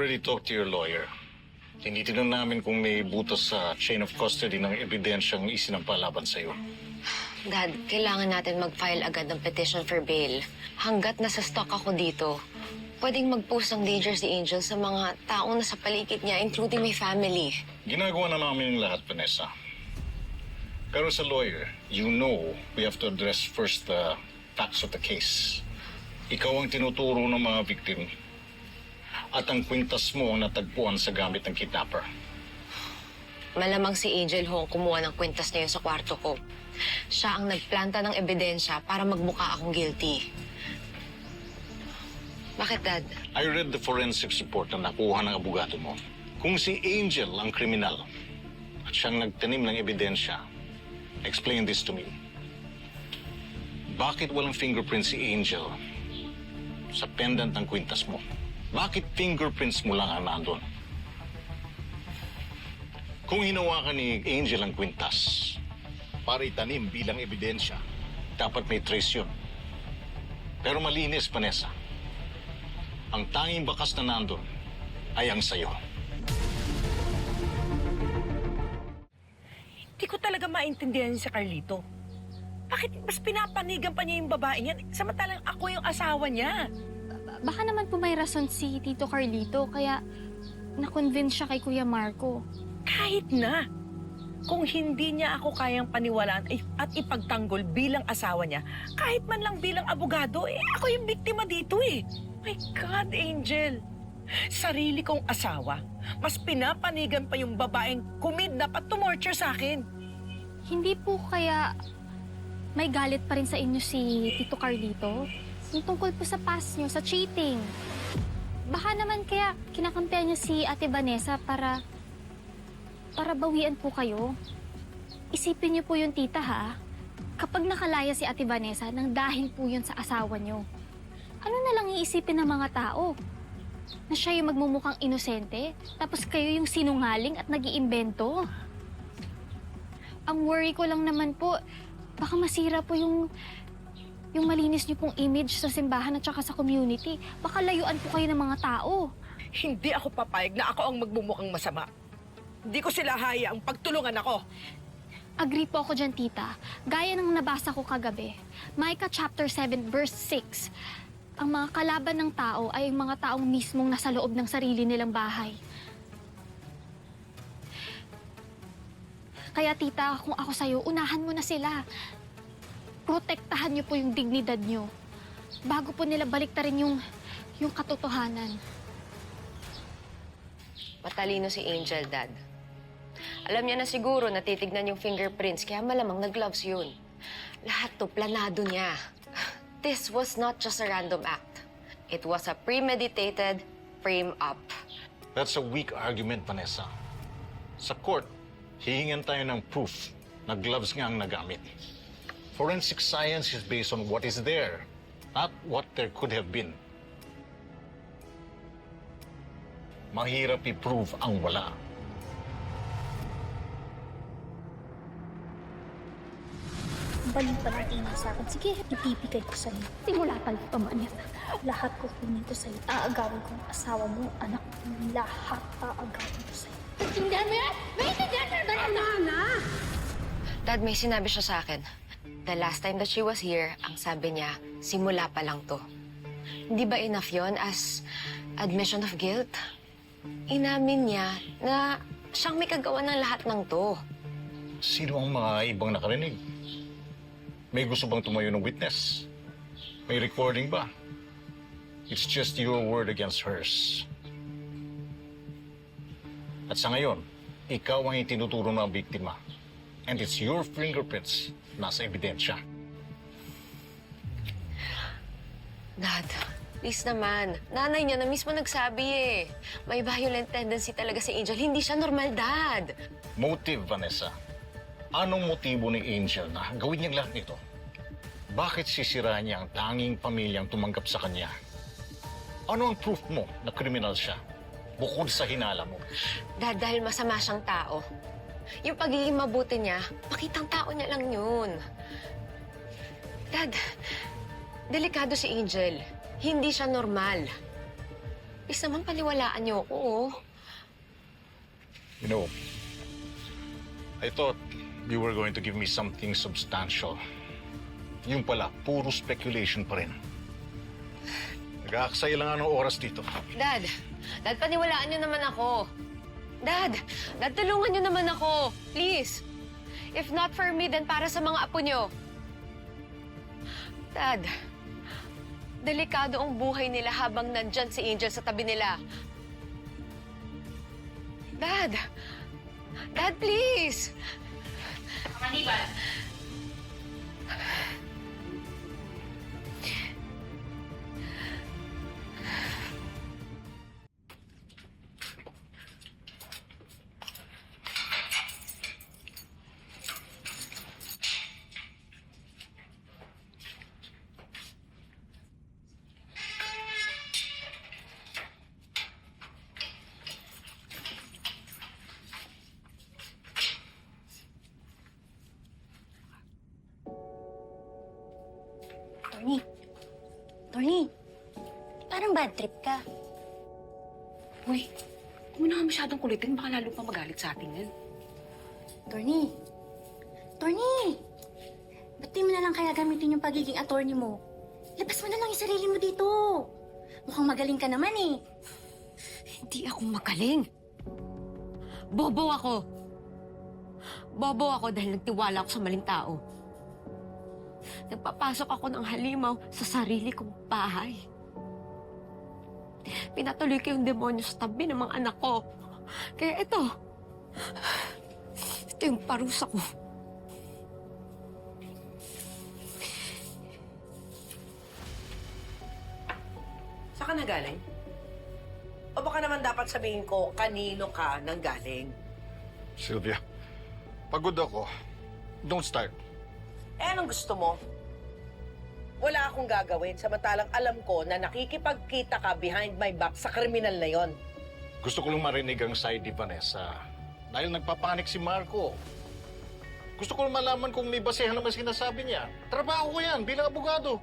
already talked to your lawyer. Tinitignan namin kung may butas sa chain of custody ng ebidensyang isinampa laban sa'yo. Dad, kailangan natin mag-file agad ng petition for bail. Hanggat nasa stock ako dito, pwedeng mag-post ng danger si Angel sa mga taong nasa paligid niya, including my family. Ginagawa na namin yung lahat, Vanessa. Pero sa lawyer, you know we have to address first the facts of the case. Ikaw ang tinuturo ng mga victim. At ang kwintas mo ang natagpuan sa gamit ng kidnapper. Malamang si Angel ho ang kumuha ng kwintas na yun sa kwarto ko. Siya ang nagplanta ng ebidensya para magmukha akong guilty. Bakit, Dad? I read the forensics report na nakuha ng abogado mo. Kung si Angel ang kriminal at siyang nagtanim ng ebidensya, explain this to me. Bakit walang fingerprint si Angel sa pendant ng kwintas mo? Bakit fingerprints mo lang ang nandun? Kung hinawakan ni Angel ang kwintas para itanim bilang ebidensya, dapat may trace yun. Pero malinis, Vanessa. Ang tanging bakas na nandun ay ang sayo. Hindi ko talaga maintindihan si Carlito. Bakit mas pinapanigan pa niya yung babae niya, samantalang ako yung asawa niya? Baka naman po may rason si Tito Carlito, kaya na-convince siya kay Kuya Marco. Kahit na. Kung hindi niya ako kayang paniwalaan at ipagtanggol bilang asawa niya, kahit man lang bilang abogado, ako yung biktima dito eh. My God, Angel. Sarili kong asawa, mas pinapanigan pa yung babaeng kumidnap at tumorture sa akin. Hindi po kaya may galit pa rin sa inyo si Tito Carlito? Yung tungkol po sa past nyo, sa cheating. Baka naman kaya kinakampihan niya si Ate Vanessa para bawian po kayo. Isipin niyo po yung tita, ha? Kapag nakalaya si Ate Vanessa, nang dahil po yun sa asawa niyo, ano na lang iisipin ng mga tao? Na siya yung magmumukhang inosente, tapos kayo yung sinungaling at nag-iimbento? Ang worry ko lang naman po, baka masira po yung malinis niyo pong image sa simbahan at saka sa community. Baka layuan po kayo ng mga tao. Hindi ako papayag na ako ang magmumukhang masama. Hindi ko sila hayaang pagtulungan ako. Agree po ako dyan, tita. Gaya ng nabasa ko kagabi, Micah chapter 7 verse 6, ang mga kalaban ng tao ay ang mga taong mismong nasa loob ng sarili nilang bahay. Kaya tita, kung ako sa'yo, unahan mo na sila. Protektahan niyo po yung dignidad niyo bago po nila baliktarin yung katotohanan. Matalino si Angel, Dad. Alam niya na siguro na titignan yung fingerprints, kaya malamang nag-gloves yun. Lahat to planado niya. This was not just a random act. It was a premeditated frame-up. That's a weak argument, Vanessa. Sa court, hihingan tayo ng proof na gloves nga ang nagamit. Forensic science is based on what is there, not what there could have been. Mahirap i-prove ang wala. Balipan natin sa akin. Sige, ipipigay ko sa'yo. Simula pa man yan. Lahat ko kunin ko sa'yo. Aagawin ko ang asawa mo, anak mo. Lahat aagawin ko sa'yo. Maintindihan mo yan? Maintindihan mo yan? Dad, may sinabi siya sa akin. The last time that she was here, ang sabi niya, simula pa lang to. Hindi ba enough yon as admission of guilt? Inamin niya na siyang may kagawa ng lahat ng to. Sino ang mga ibang nakarinig? May gusto bang tumayo ng witness? May recording ba? It's just your word against hers. At sa ngayon, ikaw ang itinuturo ng biktima. And it's your fingerprints nasa ebidensya. Dad, please naman. Nanay niya na mismo nagsabi eh. May violent tendency talaga si Angel. Hindi siya normal, Dad. Motive, Vanessa. Anong motibo ni Angel na gawin niyang lahat nito? Bakit sisiraan niya ang tanging pamilyang tumanggap sa kanya? Ano ang proof mo na kriminal siya? Bukod sa hinala mo. Dad, dahil masama siyang tao. Yung pagiging mabuti niya, pakitang tao niya lang yun. Dad, delikado si Angel. Hindi siya normal. Please naman, paniwalaan niyo ako, oh. You know, I thought you were going to give me something substantial. Yung pala, puro speculation pa rin. Nag-aaksaya lang ng oras dito. Dad, paniwalaan niyo naman ako. Dad, tulungan niyo naman ako. Please. If not for me, then para sa mga apo niyo. Dad, delikado ang buhay nila habang nandyan si Angel sa tabi nila. Dad, please. Hannibal! Torny, parang bad trip ka. Uy, huwag mo na nga masyadong kulitin. Baka lalo pa magalit sa atin yan. Torny! Ba't di mo na lang kaya gamitin yung pagiging attorney mo? Labas mo na lang yung sarili mo dito. Mukhang magaling ka naman eh. Hindi ako magaling. Bobo ako. Bobo ako dahil nagtiwala ako sa maling tao. Nagpapasok ako ng halimaw sa sarili kong bahay. Pinatuloy ko yung demonyo sa tabi ng mga anak ko. Kaya ito yung parusa ko. Saan ka nagaling? O baka naman dapat sabihin ko, kanino ka nanggaling? Sylvia, pagod ako. Don't start. Eh, anong gusto mo? Wala akong gagawin, samantalang alam ko na nakikipagkita ka behind my back sa kriminal na yon. Gusto ko lang marinig ang side ni Vanessa. Dahil nagpapanik si Marco. Gusto ko lang malaman kung may basehan naman sinasabi niya. Trabaho ko yan bilang abogado.